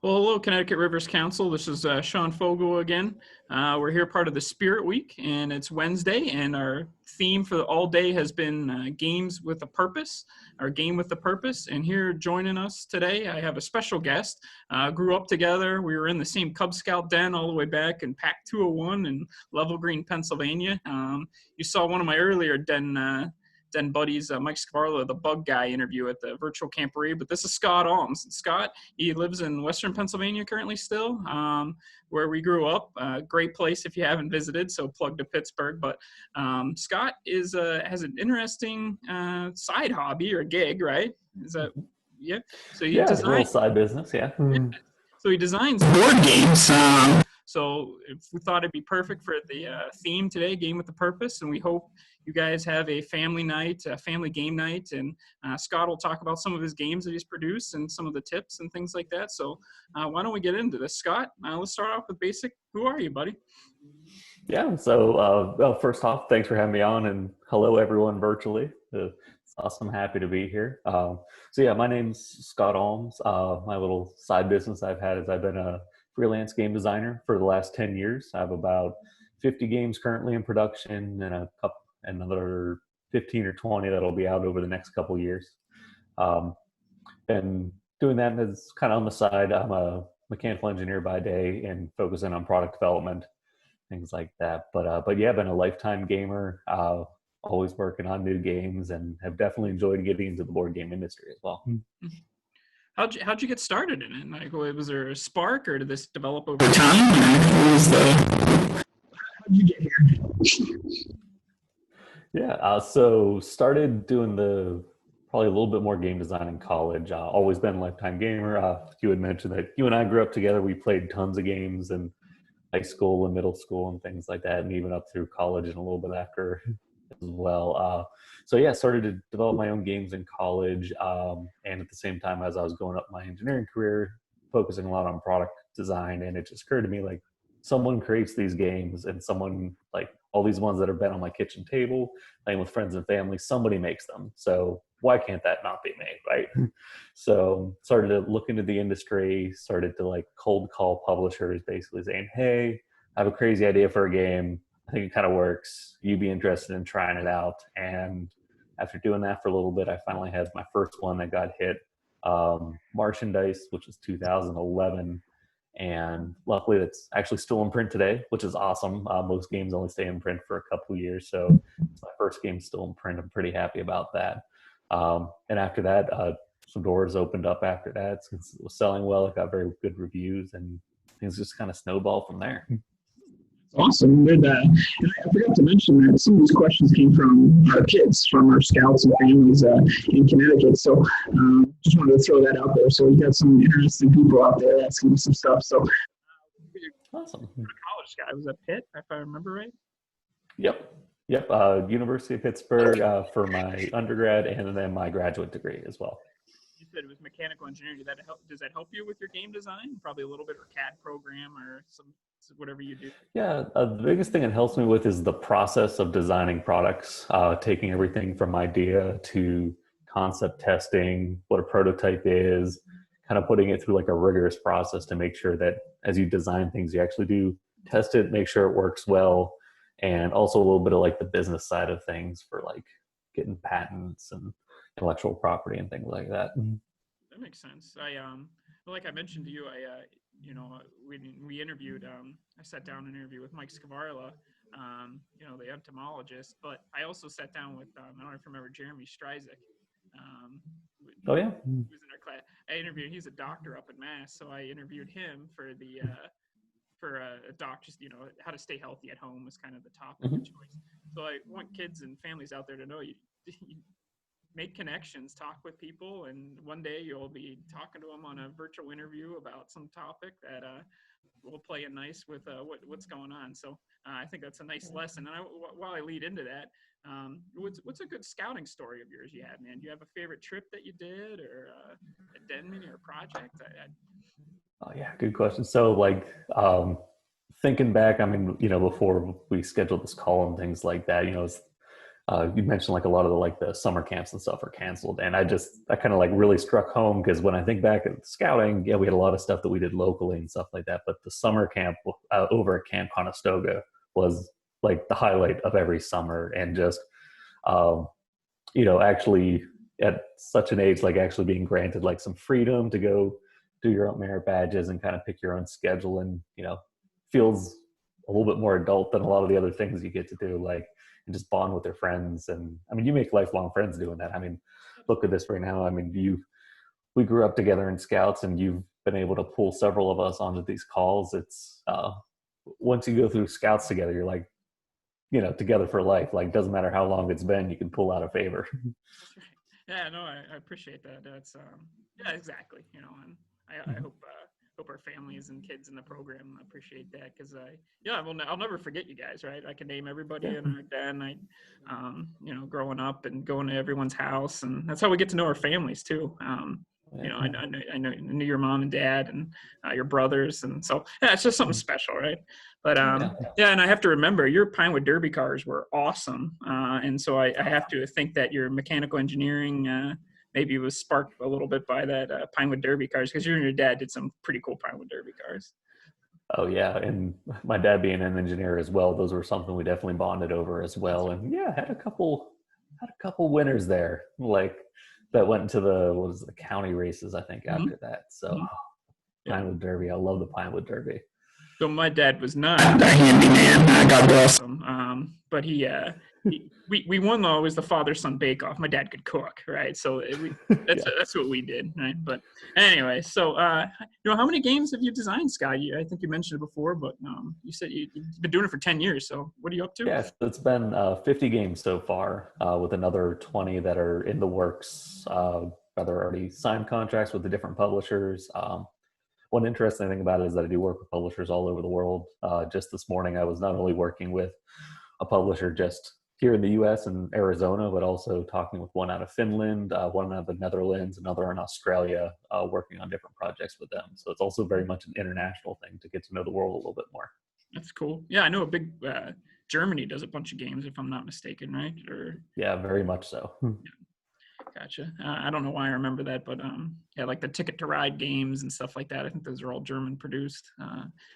Well, hello, Connecticut Rivers Council. This is Sean Fogo again. We're here part of the Spirit Week, and it's Wednesday, and our theme for all day has been Games with a Purpose, our Game with a Purpose. And here joining us today, I have a special guest. Grew up together. We were in the same Cub Scout den all the way back in PAC 201 in Level Green, Pennsylvania. You saw one of my earlier den buddies, Mike Scavarla, the bug guy interview at the virtual camporee, but this is Scott Almes. Scott, he lives in Western Pennsylvania currently still, where we grew up. Great place if you haven't visited, so plug to Pittsburgh. But Scott has an interesting side hobby or gig, right? Is that, yeah? So it's a little side business, yeah. So he designs board games. So we thought it'd be perfect for the theme today, Game with a Purpose, and we hope you guys have a family night, a family game night, and Scott will talk about some of his games that he's produced and some of the tips and things like that. So why don't we get into this? Scott, let's start off with basic. Who are you, buddy? Yeah, so well, first off, thanks for having me on, and hello everyone virtually. It's awesome, happy to be here. So yeah, my name's Scott Almes. My little side business I've had is I've been a freelance game designer for the last 10 years. I have about 50 games currently in production and another 15 or 20 that'll be out over the next couple years. And doing that is kind of on the side. I'm a mechanical engineer by day and focusing on product development, things like that. But yeah, I've been a lifetime gamer, always working on new games, and have definitely enjoyed getting into the board game industry as well. How'd you get started in it? Like, was there a spark, or did this develop over time? How'd you get here? Yeah, so started doing probably a little bit more game design in college. Always been a lifetime gamer. You had mentioned that you and I grew up together. We played tons of games in high school and middle school and things like that, and even up through college and a little bit after as well. So yeah, started to develop my own games in college, and at the same time as I was going up my engineering career, focusing a lot on product design. And it just occurred to me, like, someone creates these games, and someone, like all these ones that have been on my kitchen table, playing with friends and family, somebody makes them. So why can't that not be made, right? So started to look into the industry, started to like cold call publishers, basically saying, hey, I have a crazy idea for a game. I think it kind of works. You'd be interested in trying it out. And after doing that for a little bit, I finally had my first one that got hit, Merchandise, which was 2011. And luckily it's actually still in print today, which is awesome. Most games only stay in print for a couple of years. So it's my first game still in print. I'm pretty happy about that. And after that, some doors opened up after that. Since it was selling well, it got very good reviews, and things just kind of snowballed from there. Awesome. And I forgot to mention that some of these questions came from our kids, from our scouts and families in Connecticut. So just wanted to throw that out there. So we got some interesting people out there asking some stuff. So awesome. College guy, was that Pitt, if I remember right? Yep. University of Pittsburgh for my undergrad, and then my graduate degree as well. You said it was mechanical engineering. Does that help you with your game design? Probably a little bit, or CAD program, or whatever you do. Yeah, the biggest thing it helps me with is the process of designing products, taking everything from idea to concept testing, what a prototype is, kind of putting it through like a rigorous process to make sure that as you design things, you actually do test it, make sure it works well, and also a little bit of like the business side of things for like getting patents and intellectual property and things like that. That makes sense. Like I mentioned to you, we interviewed, I sat down and interviewed with Mike Scavarla, the entomologist, but I also sat down with, I don't know if you remember Jeremy Stryzik. Oh yeah. He was in our class. He's a doctor up in Mass, so I interviewed him for a doc, just, how to stay healthy at home was kind of the topic of choice. So I want kids and families out there to know you make connections, talk with people, and one day you'll be talking to them on a virtual interview about some topic that will play in nice with what's going on. So I think that's a nice lesson. And while I lead into that, what's a good scouting story of yours you had, man? Do you have a favorite trip that you did, or a Denman, or a project? Oh yeah, good question. So like thinking back, I mean, before we scheduled this call and things like that, You mentioned like a lot of the summer camps and stuff are canceled, and that kind of like really struck home because when I think back at scouting, yeah, we had a lot of stuff that we did locally and stuff like that, but the summer camp over at Camp Conestoga was like the highlight of every summer, and just um, actually at such an age, like actually being granted like some freedom to go do your own merit badges and kind of pick your own schedule, and feels a little bit more adult than a lot of the other things you get to do, like and just bond with their friends. And I mean, you make lifelong friends doing that. I mean, look at this right now. I mean, we grew up together in scouts, and you've been able to pull several of us onto these calls. It's once you go through scouts together, you're like, together for life. Like, doesn't matter how long it's been, you can pull out a favor. That's right. Yeah, no, I appreciate that. That's yeah, exactly. And I hope our families and kids in the program appreciate that, because I'll never forget you guys. Right, I can name everybody Yeah. in our den. Growing up and going to everyone's house, and that's how we get to know our families too. Yeah. I knew your mom and dad and your brothers, and so yeah, it's just something special, right? But Yeah. yeah, and I have to remember your Pinewood Derby cars were awesome, and so I have to think that your mechanical engineering maybe was sparked a little bit by that Pinewood Derby cars, because you and your dad did some pretty cool Pinewood Derby cars. Oh yeah, and my dad being an engineer as well, those were something we definitely bonded over as well. And yeah, had a couple winners there, like that went into the county races, I think, Mm-hmm. after that. So Mm-hmm. Yeah. Pinewood Derby, I love the Pinewood Derby. So my dad was not a handyman. God bless him. But we won though. It was the father son bake off. My dad could cook, right? So Yeah. that's what we did, right? But anyway, so how many games have you designed, Scott? I think you mentioned it before, but you said you've been doing it for 10 years. So what are you up to? Yeah, so it's been 50 games so far, with another 20 that are in the works. Rather already signed contracts with the different publishers. One interesting thing about it is that I do work with publishers all over the world. Just this morning, I was not only working with a publisher just here in the U.S. and Arizona, but also talking with one out of Finland, one out of the Netherlands, another in Australia, working on different projects with them. So it's also very much an international thing to get to know the world a little bit more. That's cool. Yeah, I know a big Germany does a bunch of games, if I'm not mistaken, right? Or Yeah, very much so. gotcha. I don't know why I remember that, but yeah, like the Ticket to Ride games and stuff like that. I think those are all German produced. Oh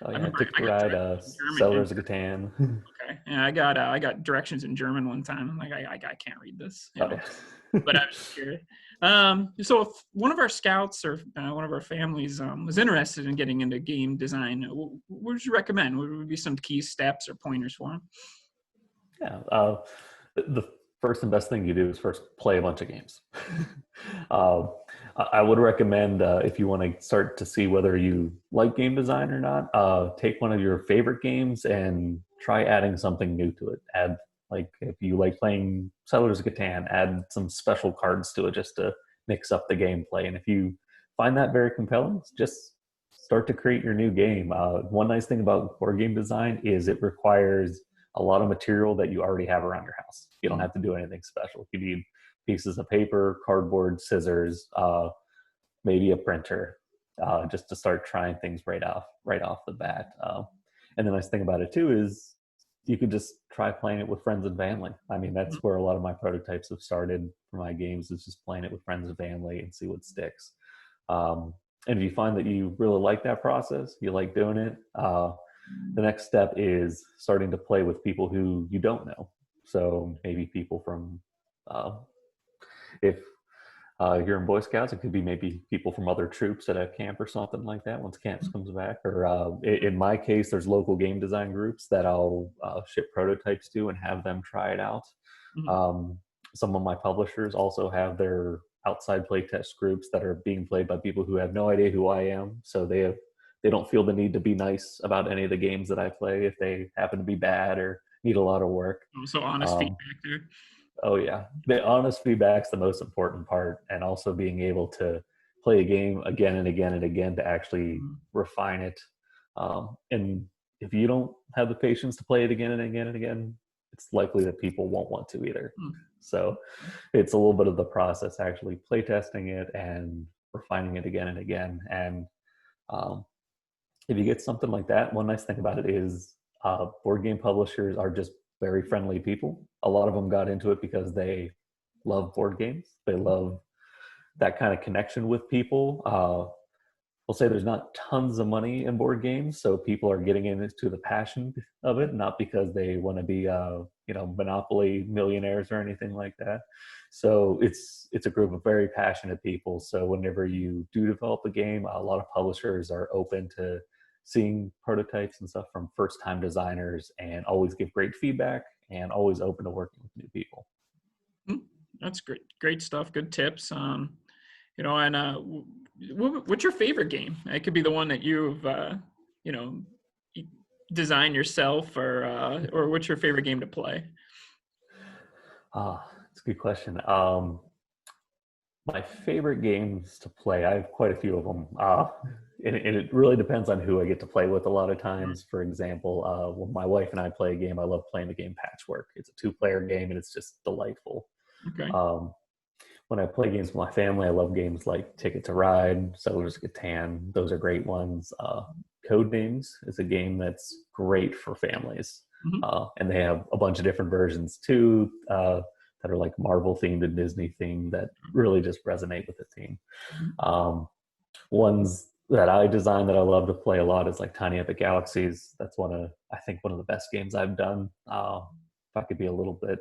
I yeah, remember Ticket I to got Ride, directions in German. Settlers of Catan. Okay, yeah, I got directions in German one time. I'm like, I can't read this, Oh yeah. but I was just curious. So if one of our scouts or one of our families was interested in getting into game design, what would you recommend? What would be some key steps or pointers for them? Yeah. The first and best thing you do is first play a bunch of games. um, I would recommend, if you want to start to see whether you like game design or not, take one of your favorite games and try adding something new to it. Add, like, if you like playing Settlers of Catan, add some special cards to it just to mix up the gameplay. And if you find that very compelling, just start to create your new game. One nice thing about board game design is it requires a lot of material that you already have around your house. You don't have to do anything special. You need pieces of paper, cardboard, scissors, maybe a printer, just to start trying things right off the bat. And the nice thing about it too is you could just try playing it with friends and family. I mean, that's where a lot of my prototypes have started for my games, is just playing it with friends and family and see what sticks. And if you find that you really like that process, you like doing it, the next step is starting to play with people who you don't know. So maybe people from, if you're in Boy Scouts, it could be maybe people from other troops at a camp or something like that once camps comes back. Or in my case, there's local game design groups that I'll ship prototypes to and have them try it out. Mhm. Some of my publishers also have their outside playtest groups that are being played by people who have no idea who I am. So they don't feel the need to be nice about any of the games that I play if they happen to be bad or need a lot of work. So honest Um, feedback there. oh yeah, the honest feedback's the most important part, and also being able to play a game again and again and again to actually Mhm. refine it. And if you don't have the patience to play it again and again and again, it's likely that people won't want to either. So it's a little bit of the process, actually play testing it and refining it again and again. And um, if you get something like that, one nice thing about it is board game publishers are just very friendly people. A lot of them got into it because they love board games. They love that kind of connection with people. We'll say there's not tons of money in board games, so people are getting into the passion of it, not because they want to be, monopoly millionaires or anything like that. So it's a group of very passionate people. So whenever you do develop a game, a lot of publishers are open to seeing prototypes and stuff from first-time designers, and always give great feedback, and always open to working with new people. That's great stuff. Good tips. And what's your favorite game? It could be the one that you've, designed yourself, or what's your favorite game to play? It's a good question. My favorite games to play, I have quite a few of them. And it really depends on who I get to play with a lot of times. For example, when my wife and I play a game, I love playing the game Patchwork. It's a 2-player game, and it's just delightful. Okay. When I play games with my family, I love games like Ticket to Ride, Settlers of Catan. Those are great ones. Codenames is a game that's great for families. And they have a bunch of different versions too, that are like Marvel themed and Disney themed, that really just resonate with the theme. Ones that I designed that I love to play a lot is like Tiny Epic Galaxies. That's I think one of the best games I've done. If I could be a little bit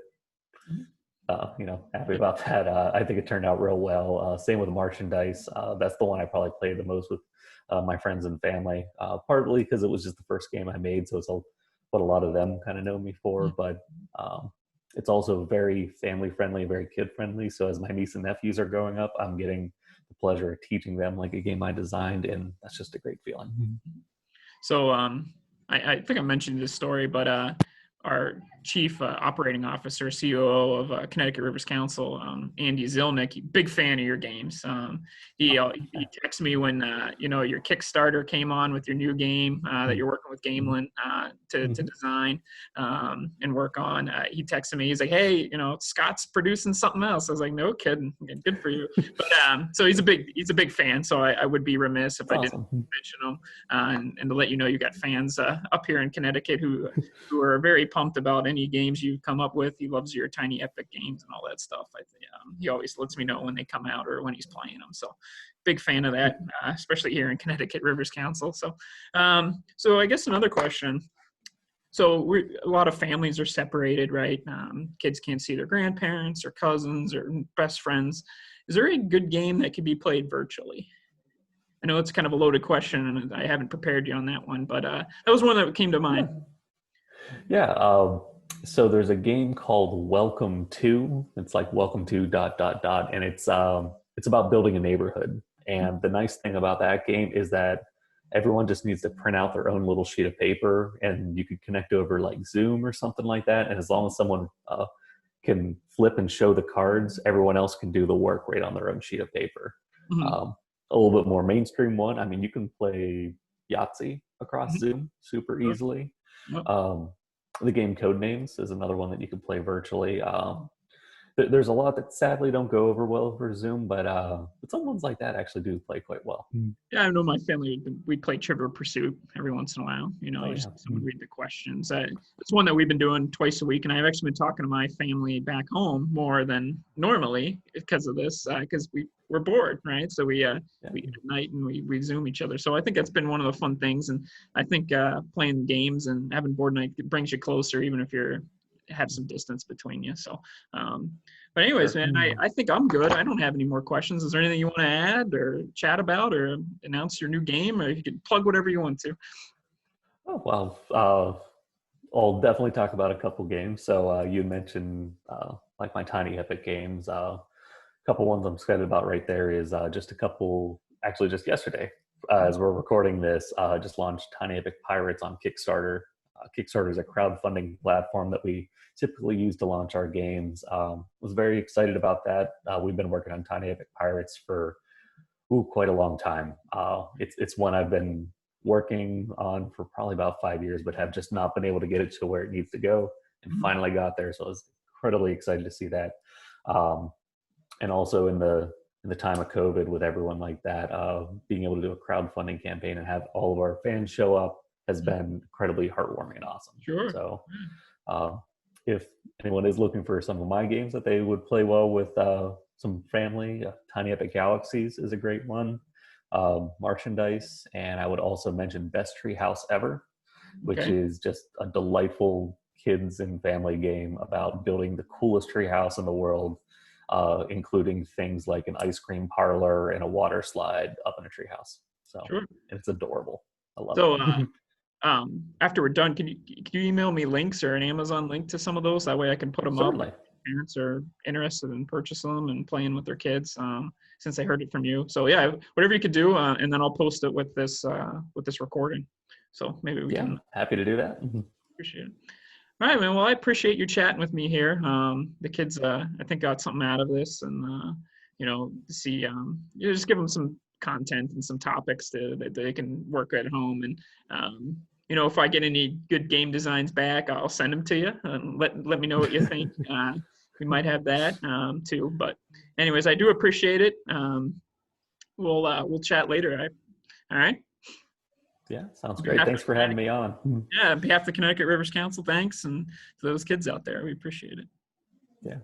happy about that. I think it turned out real well. Same with Martian Dice. That's the one I probably played the most with my friends and family, partly because it was just the first game I made, so it's what a lot of them kind of know me for, but it's also very family friendly, very kid friendly. So as my niece and nephews are growing up, I'm getting the pleasure of teaching them like a game I designed, and that's just a great feeling. So I think I mentioned this story, but our chief operating officer, COO of Connecticut Rivers Council, Andy Zilnick, big fan of your games. He texted me when your Kickstarter came on with your new game that you're working with Gamelin to design and work on. He texted me. He's like, "Hey, Scott's producing something else." I was like, "No kidding, good for you." But so he's a big fan. So I would be remiss if I didn't mention him and to let you know you got fans up here in Connecticut who are very pumped about any games you come up with. He loves your Tiny Epic games and all that stuff. He always lets me know when they come out or when he's playing them. So big fan of that, especially here in Connecticut Rivers Council. So I guess another question. So a lot of families are separated, right? Kids can't see their grandparents or cousins or best friends. Is there a good game that can be played virtually? I know it's kind of a loaded question, and I haven't prepared you on that one, but that was one that came to mind. Yeah. So there's a game called Welcome To. It's like Welcome to ... and it's about building a neighborhood. And the nice thing about that game is that everyone just needs to print out their own little sheet of paper, and you could connect over like Zoom or something like that. And as long as someone can flip and show the cards, everyone else can do the work right on their own sheet of paper. A little bit more mainstream one. I mean, you can play Yahtzee across Zoom super easily. The game Codenames is another one that you can play virtually. There's a lot that sadly don't go over well over Zoom, but some ones like that actually do play quite well. Yeah, I know my family, we play Trivial Pursuit every once in a while. Someone read the questions. It's one that we've been doing twice a week, and I've actually been talking to my family back home more than normally because of this, because we're bored, right? So we at night and we Zoom each other. So I think that's been one of the fun things, and I think playing games and having board night brings you closer, even if you're have some distance between you. So, but anyways, man, I think I'm good. I don't have any more questions. Is there anything you want to add or chat about or announce your new game, or you can plug whatever you want to? Oh, well, I'll definitely talk about a couple games. So you mentioned like my Tiny Epic games. A couple ones I'm excited about right there is just a couple, actually just yesterday, as we're recording this, just launched Tiny Epic Pirates on Kickstarter. Kickstarter is a crowdfunding platform that we typically use to launch our games. Was very excited about that. We've been working on Tiny Epic Pirates for quite a long time. It's one I've been working on for probably about 5 years, but have just not been able to get it to where it needs to go, and finally got there. So I was incredibly excited to see that. And also in the time of COVID, with everyone like that, being able to do a crowdfunding campaign and have all of our fans show up has been incredibly heartwarming and awesome. Sure. So if anyone is looking for some of my games that they would play well with some family, Tiny Epic Galaxies is a great one. Merchandise, and I would also mention Best Tree House Ever, which Okay. is just a delightful kids and family game about building the coolest tree house in the world, including things like an ice cream parlor and a water slide up in a tree house. So Sure. it's adorable. I love So, it. after we're done, can you email me links or an Amazon link to some of those? That way I can put them up. If Certainly. parents are interested in purchasing them and playing with their kids, since I heard it from you. So yeah, whatever you could do, and then I'll post it with this recording. So maybe we Yeah, can happy to do that. appreciate it. All right, man. Well, I appreciate you chatting with me here. The kids, I think, got something out of this, and see, just give them some content and some topics that they can work at home. And if I get any good game designs back, I'll send them to you and let me know what you think. We might have that too. But anyways, I do appreciate it. We'll chat later. All right. Yeah, sounds On great. behalf of Thanks for having me on. on behalf of the Connecticut Rivers Council, thanks, and to those kids out there, we appreciate it. Yeah.